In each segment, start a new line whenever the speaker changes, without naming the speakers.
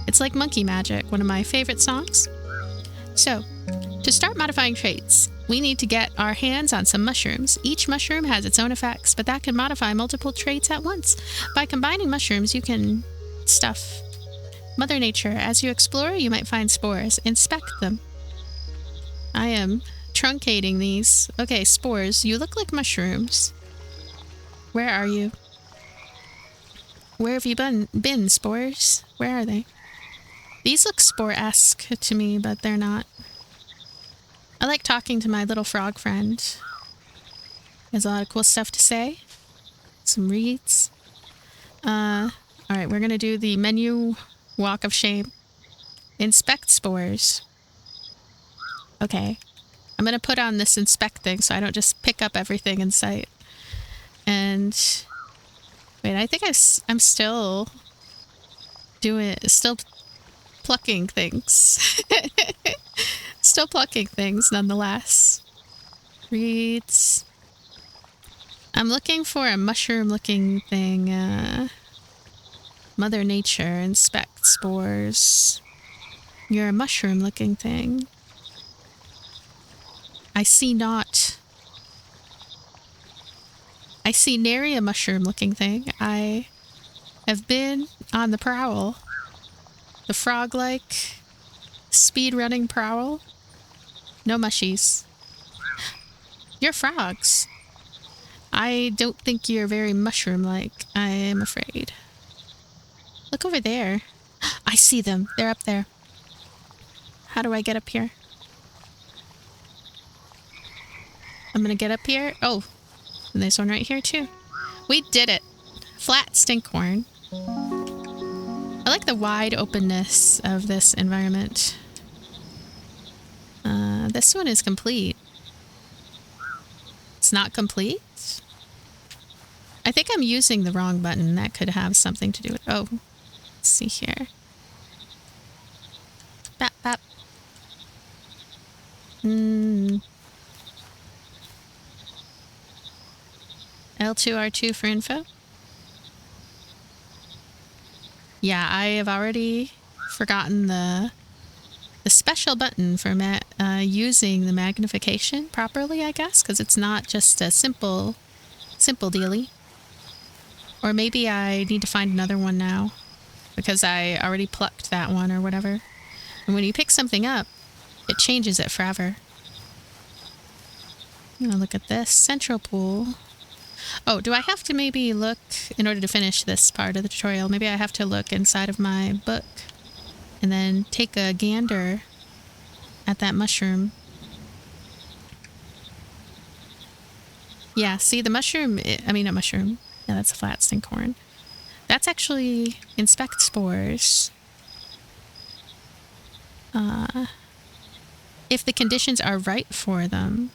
It's like Monkey Magic, one of my favorite songs. So, to start modifying traits, we need to get our hands on some mushrooms. Each mushroom has its own effects, but that can modify multiple traits at once. By combining mushrooms, you can stuff Mother Nature. As you explore, you might find spores. Inspect them. I am truncating these. Okay, spores. You look like mushrooms. Where are you? Where have you been, spores? Where are they? These look spore-esque to me, but they're not. I like talking to my little frog friend. He has a lot of cool stuff to say. Some reads. Alright, we're gonna do the menu walk of shame. Inspect spores. Okay. I'm gonna put on this inspect thing so I don't just pick up everything in sight. And... wait, I think I'm still... still plucking things. Still plucking things, nonetheless. Reads. I'm looking for a mushroom-looking thing. Mother Nature, inspect spores. You're a mushroom-looking thing. I see not. I see nary a mushroom-looking thing. I have been on the prowl. The frog-like speed-running prowl. No mushies. You're frogs. I don't think you're very mushroom-like, I am afraid. Look over there. I see them. They're up there. How do I get up here? I'm gonna get up here. Oh, and there's one right here too. We did it. Flat stinkhorn. I like the wide openness of this environment. This one is complete. It's not complete? I think I'm using the wrong button. That could have something to do with... oh, let's see here. Bap, bap. L2, R2 for info. Yeah, I have already forgotten the special button for using the magnification properly, I guess, because it's not just a simple dealie. Or maybe I need to find another one now, because I already plucked that one or whatever. And when you pick something up, it changes it forever. I'm gonna look at this. Central pool. Oh, do I have to maybe look, in order to finish this part of the tutorial, maybe I have to look inside of my book and then take a gander at that mushroom. Yeah, see the mushroom, I mean not mushroom, yeah, that's a flat stinkhorn. That's actually inspect spores. If the conditions are right for them.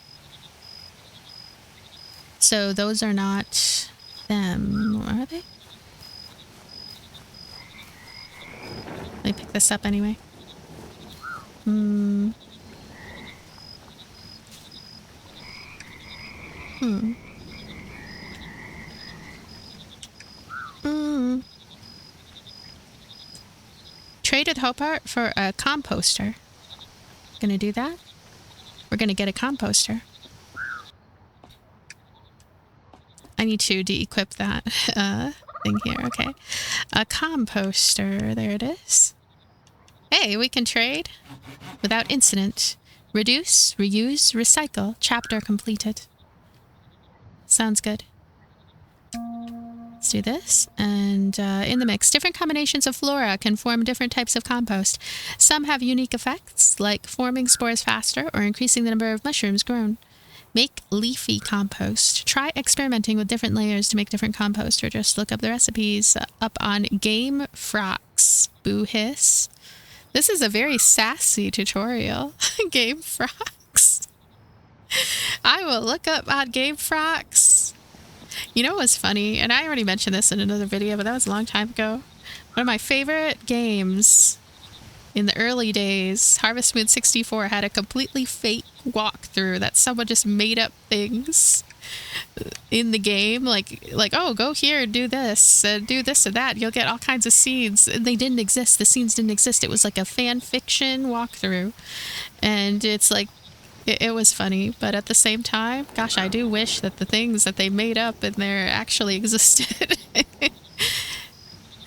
So those are not them, are they? Let me pick this up anyway. Trade with Hopart for a composter. Gonna do that? We're gonna get a composter. I need to de-equip that thing here. Okay. A composter. There it is. Hey, we can trade without incident. Reduce, reuse, recycle. Chapter completed. Sounds good. Let's do this. And in the mix, different combinations of flora can form different types of compost. Some have unique effects, like forming spores faster or increasing the number of mushrooms grown. Make leafy compost. Try experimenting with different layers to make different compost, or just look up the recipes up on Game Frocks. Boo hiss. This is a very sassy tutorial. Game Frocks. I will look up on Game Frocks. You know what's funny? And I already mentioned this in another video, but that was a long time ago. One of my favorite games in the early days, Harvest Moon 64 had a completely fake walkthrough that someone just made up things in the game, like oh, go here, do this and that. You'll get all kinds of scenes. They didn't exist. The scenes didn't exist. It was like a fan fiction walkthrough, and it's like it was funny, but at the same time, gosh, I do wish that the things that they made up in there actually existed.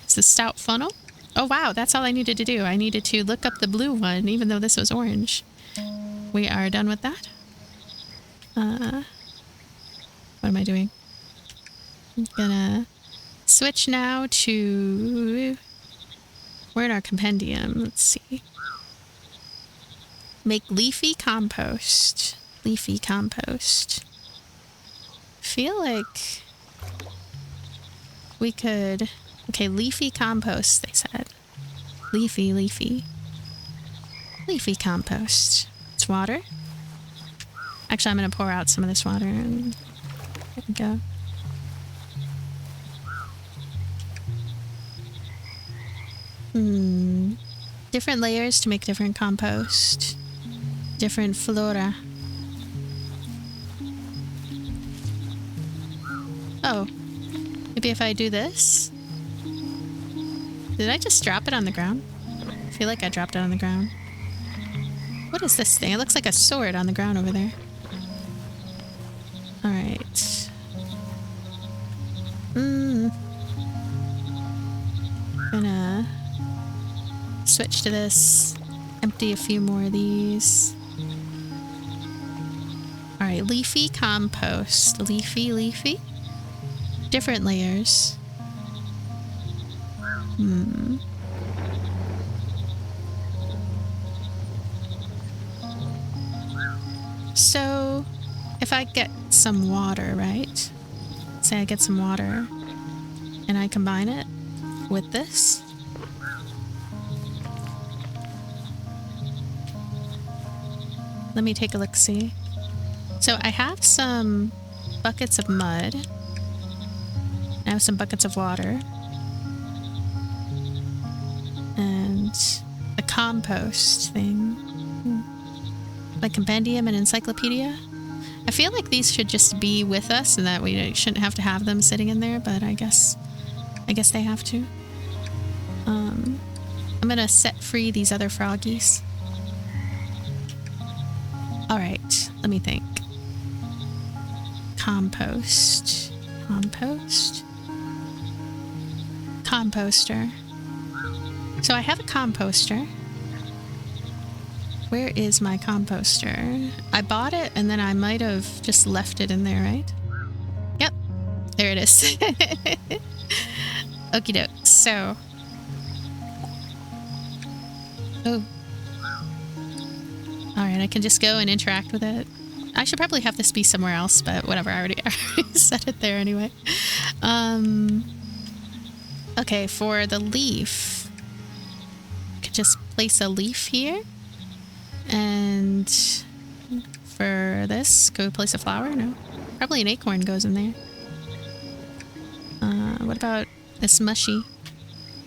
It's a stout funnel. Oh wow, that's all I needed to do. I needed to look up the blue one, even though this was orange. We are done with that. What am I doing? I'm gonna switch now to... We're in our compendium. Let's see. Make leafy compost. Leafy compost. Feel like we could... Okay, leafy compost, they said. Leafy, leafy. Leafy compost. It's water. Actually, I'm going to pour out some of this water and there we go. Different layers to make different compost. Different flora. Oh. Maybe if I do this? Did I just drop it on the ground? I feel like I dropped it on the ground. What is this thing? It looks like a sword on the ground over there. Alright. Gonna switch to this. Empty a few more of these. Alright, leafy compost. Leafy, leafy. Different layers. So, if I get some water, right? Say I get some water, and I combine it with this. Let me take a look-see. So I have some buckets of mud. I have some buckets of water. And a compost thing. Like compendium and encyclopedia. I feel like these should just be with us and that we shouldn't have to have them sitting in there, but I guess they have to. I'm gonna set free these other froggies. Alright, let me think. Compost. Compost. Composter. So I have a composter. Where is my composter? I bought it and then I might have just left it in there, right? Yep. There it is. Okie doke. So. Oh. Alright, I can just go and interact with it. I should probably have this be somewhere else, but whatever. I already set it there anyway. Okay, for the leaf. I could just place a leaf here. And for this, could we place a flower? No. Probably an acorn goes in there. What about this mushy?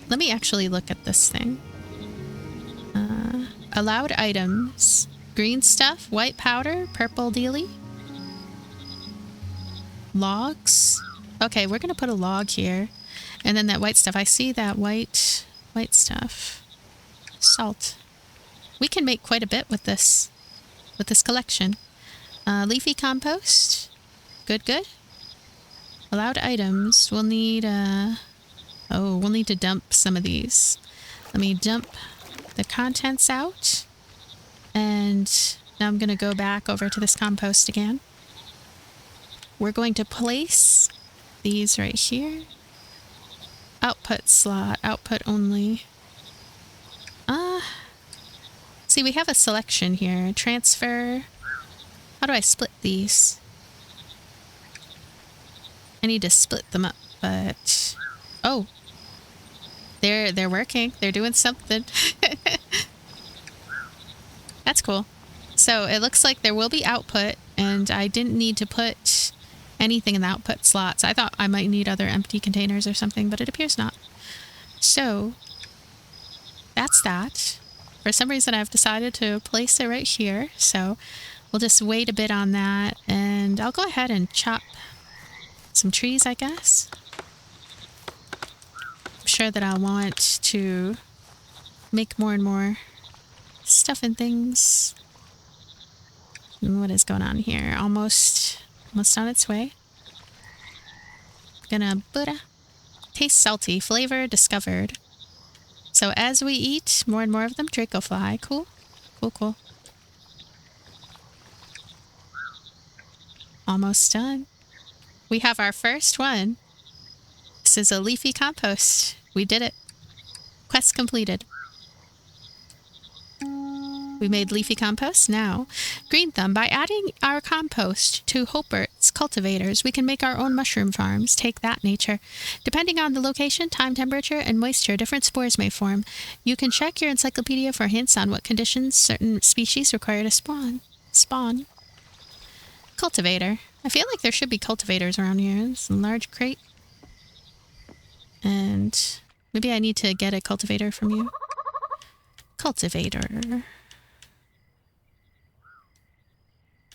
Let me actually look at this thing. Allowed items. Green stuff, white powder, purple dealy. Logs. Okay, we're gonna put a log here. And then that white stuff. I see that white stuff. Salt. We can make quite a bit with this collection. Leafy compost. Good, good. Allowed items. We'll need, we'll need to dump some of these. Let me dump the contents out. And now I'm going to go back over to this compost again. We're going to place these right here. Output slot. Output only. See, we have a selection here. Transfer. How do I split these? I need to split them up, but... Oh. They're working. They're doing something. That's cool. So it looks like there will be output, and I didn't need to put anything in the output slots. I thought I might need other empty containers or something, but it appears not. So, that's that. For some reason, I've decided to place it right here, so we'll just wait a bit on that, and I'll go ahead and chop some trees, I guess. I'm sure that I'll want to make more and more stuff and things. And what is going on here? Almost on its way. Gonna Buddha. Taste salty. Flavor discovered. So as we eat more and more of them, Draco fly. Cool. Cool, cool. Almost done. We have our first one. This is a leafy compost. We did it. Quest completed. We made leafy compost. Now, Green Thumb, by adding our compost to Hopert's cultivators, we can make our own mushroom farms. Take that, nature. Depending on the location, time, temperature, and moisture, different spores may form. You can check your encyclopedia for hints on what conditions certain species require to spawn. Cultivator. I feel like there should be cultivators around here. It's a large crate. And maybe I need to get a cultivator from you. Cultivator.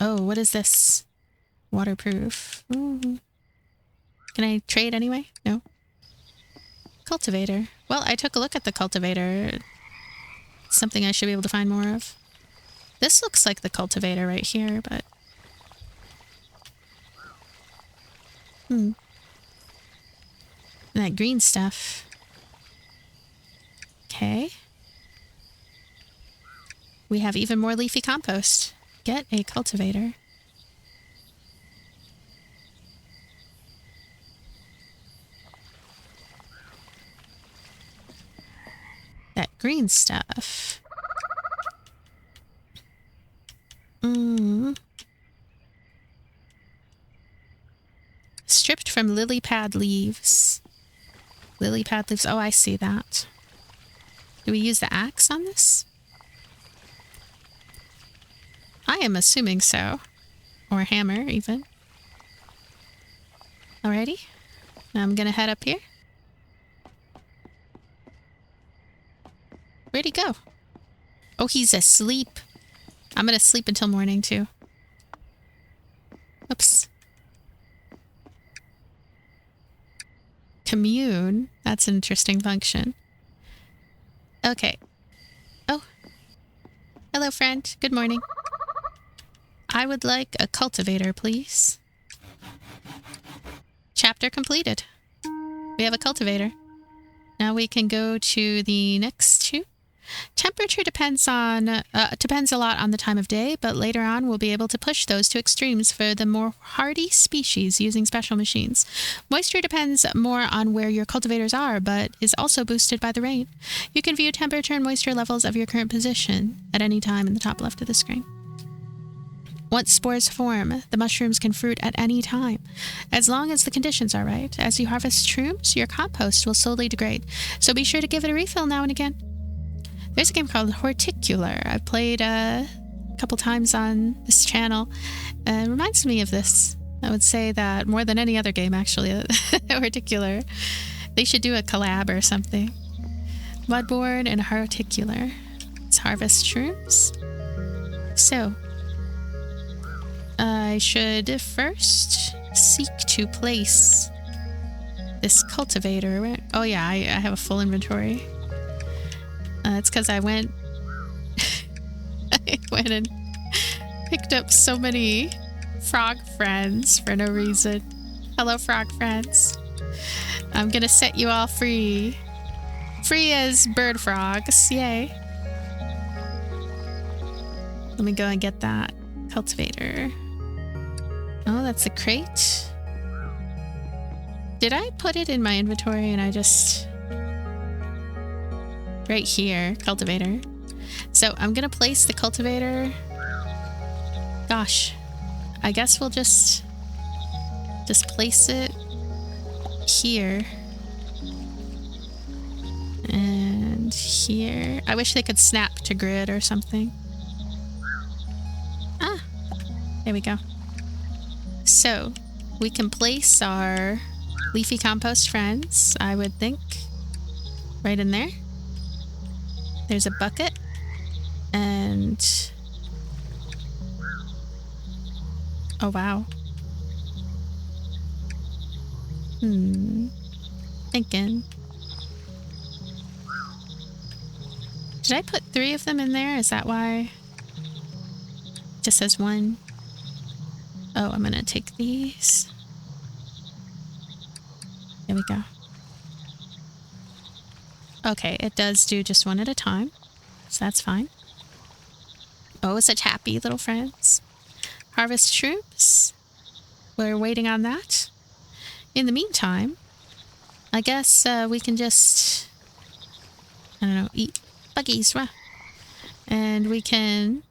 Oh, what is this? Waterproof. Ooh. Can I trade anyway? No. Cultivator. Well, I took a look at the cultivator. It's something I should be able to find more of. This looks like the cultivator right here, but... And that green stuff. Okay. We have even more leafy compost. Get a cultivator. That green stuff. Stripped from lily pad leaves. Lily pad leaves. Oh, I see that. Do we use the axe on this? I am assuming so. Or a hammer, even. Alrighty. Now I'm gonna head up here. Where'd he go? Oh, he's asleep. I'm gonna sleep until morning, too. Oops. Commune. That's an interesting function. Okay. Oh. Hello, friend. Good morning. I would like a cultivator, please. Chapter completed. We have a cultivator. Now we can go to the next two. Temperature depends a lot on the time of day, but later on we'll be able to push those to extremes for the more hardy species using special machines. Moisture depends more on where your cultivators are, but is also boosted by the rain. You can view temperature and moisture levels of your current position at any time in the top left of the screen. Once spores form, the mushrooms can fruit at any time, as long as the conditions are right. As you harvest shrooms, your compost will slowly degrade, so be sure to give it a refill now and again. There's a game called Horticular. I've played a couple times on this channel. It reminds me of this. I would say that more than any other game, actually, Horticular. They should do a collab or something. Mudborne and Horticular. Let's harvest shrooms. So, I should first seek to place this cultivator. Oh yeah, I have a full inventory. It's because I went and picked up so many frog friends for no reason. Hello, frog friends. I'm gonna set you all free. Free as bird frogs. Yay. Let me go and get that cultivator. Oh, that's a crate. Did I put it in my inventory and I just... Right here, cultivator. So I'm gonna place the cultivator. Gosh, I guess we'll just place it here. And here. I wish they could snap to grid or something. Ah, there we go. So, we can place our leafy compost friends, I would think, right in there. There's a bucket. And... oh, wow. Thinking. Did I put 3 of them in there? Is that why it just says 1? Oh, I'm gonna take these. There we go. Okay, it does do just 1 at a time, so that's fine. Oh, such happy little friends. Harvest shrooms. We're waiting on that. In the meantime, I guess we can just, I don't know, eat buggies, right? And we can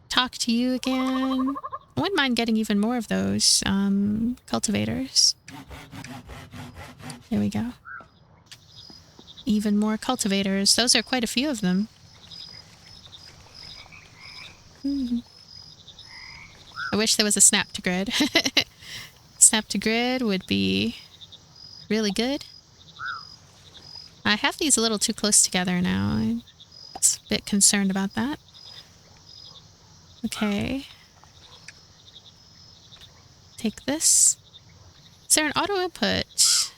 talk to you again. I wouldn't mind getting even more of those cultivators. There we go. Even more cultivators. Those are quite a few of them. I wish there was a snap to grid. Snap to grid would be really good. I have these a little too close together now. I'm a bit concerned about that. Okay. Take this. Is there an auto input?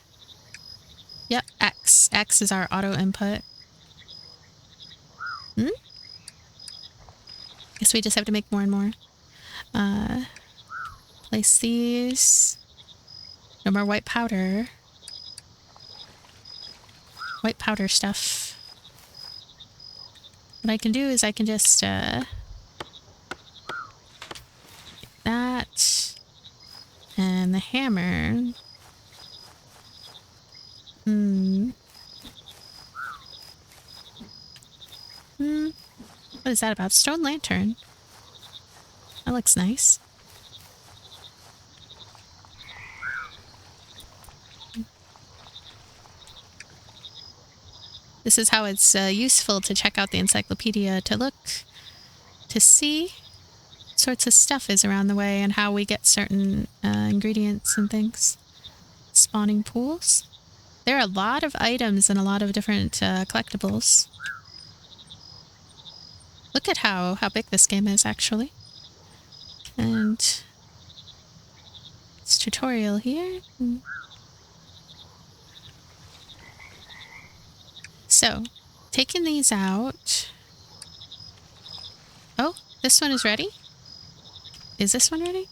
Yep, X. X is our auto input. Guess we just have to make more and more. Place these. No more white powder. White powder stuff. What I can do is I can just, that. And the hammer. What is that about? Stone lantern. That looks nice. This is how it's useful to check out the encyclopedia, to look, to see what sorts of stuff is around the way and how we get certain ingredients and things. Spawning pools. There are a lot of items and a lot of different collectibles. Look at how big this game is, actually. And it's tutorial here. So, taking these out. Oh, this one is ready? Is this one ready?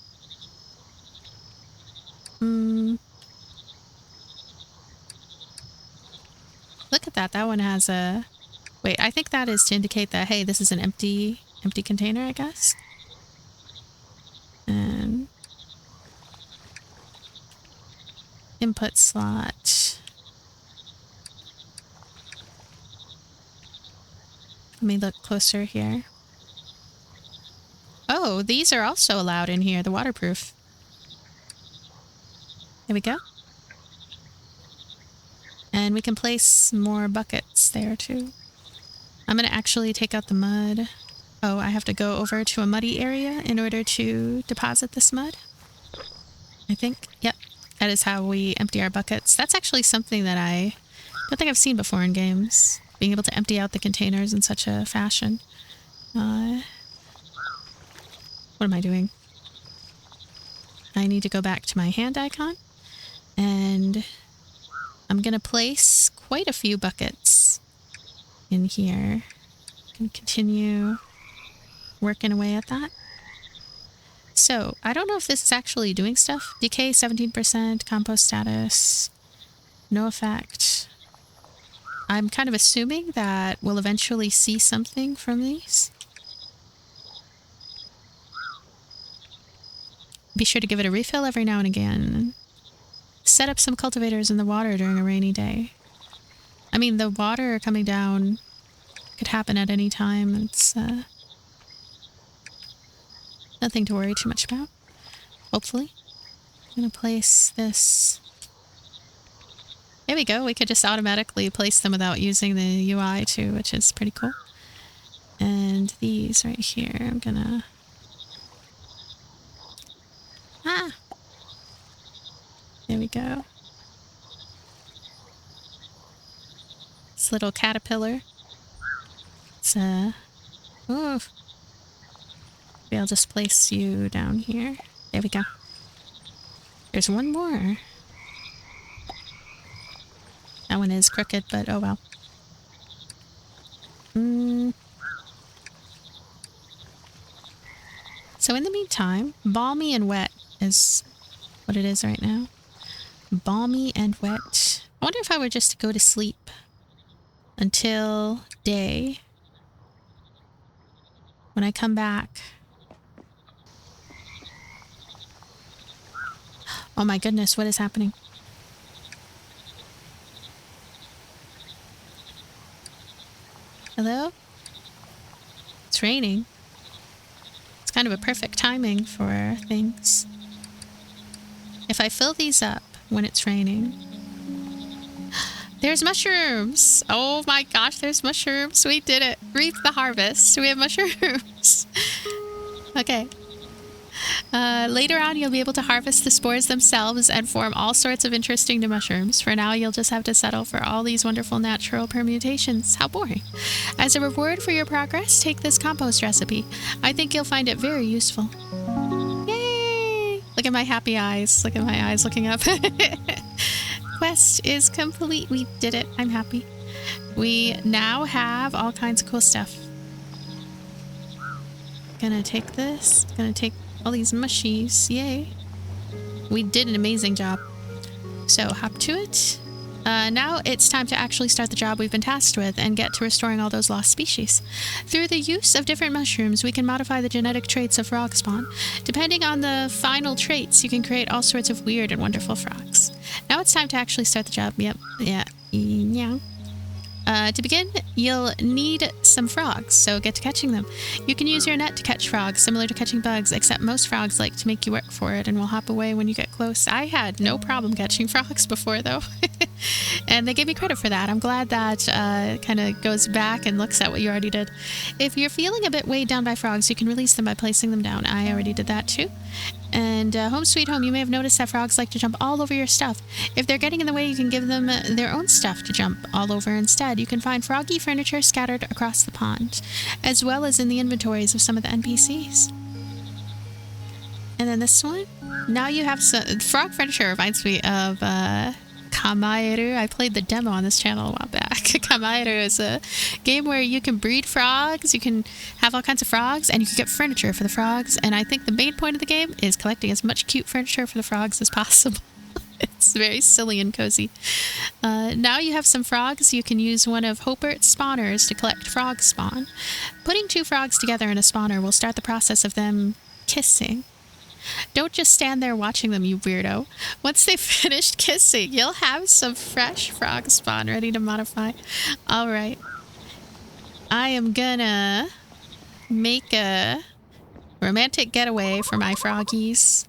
Look at that. That one has a... wait, I think that is to indicate that, hey, this is an empty container, I guess. And... input slot. Let me look closer here. Oh, these are also allowed in here, the waterproof. There we go. And we can place more buckets there too. I'm going to actually take out the mud. Oh, I have to go over to a muddy area in order to deposit this mud. I think. Yep. That is how we empty our buckets. That's actually something that I don't think I've seen before in games. Being able to empty out the containers in such a fashion. What am I doing? I need to go back to my hand icon. And I'm going to place quite a few buckets in here. Can continue working away at that. So, I don't know if this is actually doing stuff. Decay 17%, compost status, no effect. I'm kind of assuming that we'll eventually see something from these. Be sure to give it a refill every now and again. Set up some cultivators in the water during a rainy day. I mean, the water coming down could happen at any time. It's nothing to worry too much about, hopefully. I'm going to place this... there we go. We could just automatically place them without using the UI too, which is pretty cool. And these right here, I'm going to... ah! There we go. This little caterpillar. Ooh. Maybe I'll just place you down here. There we go. There's one more. That one is crooked, but oh well. So in the meantime, balmy and wet is what it is right now. Balmy and wet. I wonder if I were just to go to sleep until day. When I come back. Oh my goodness, what is happening? Hello? It's raining. It's kind of a perfect timing for things. If I fill these up when it's raining... There's mushrooms! Oh my gosh, there's mushrooms! We did it! Reap the harvest! We have mushrooms! Okay. Later on, you'll be able to harvest the spores themselves and form all sorts of interesting new mushrooms. For now, you'll just have to settle for all these wonderful natural permutations. How boring. As a reward for your progress, take this compost recipe. I think you'll find it very useful. Yay! Look at my happy eyes. Look at my eyes looking up. Quest is complete. We did it. I'm happy. We now have all kinds of cool stuff. Gonna take this. Gonna take all these mushies. Yay. We did an amazing job. So hop to it. Now it's time to actually start the job we've been tasked with and get to restoring all those lost species. Through the use of different mushrooms, we can modify the genetic traits of frog spawn. Depending on the final traits, you can create all sorts of weird and wonderful frogs. Now it's time to actually start the job. Yep. Yeah. To begin, you'll need some frogs, so get to catching them. You can use your net to catch frogs, similar to catching bugs, except most frogs like to make you work for it and will hop away when you get close. I had no problem catching frogs before, though. And they gave me credit for that. I'm glad that kind of goes back and looks at what you already did. If you're feeling a bit weighed down by frogs, you can release them by placing them down. I already did that too. And home sweet home, you may have noticed that frogs like to jump all over your stuff. If they're getting in the way, you can give them their own stuff to jump all over instead. You can find froggy furniture scattered across the pond, as well as in the inventories of some of the NPCs. And then this one. Now you have some... Frog furniture reminds me of Kamairu. I played the demo on this channel a while back. Kamairu is a game where you can breed frogs, you can have all kinds of frogs, and you can get furniture for the frogs. And I think the main point of the game is collecting as much cute furniture for the frogs as possible. It's very silly and cozy. Now you have some frogs. You can use one of Hopert's spawners to collect frog spawn. Putting two frogs together in a spawner will start the process of them kissing. Don't just stand there watching them, you weirdo. Once they've finished kissing, you'll have some fresh frog spawn ready to modify. Alright. I am gonna make a romantic getaway for my froggies.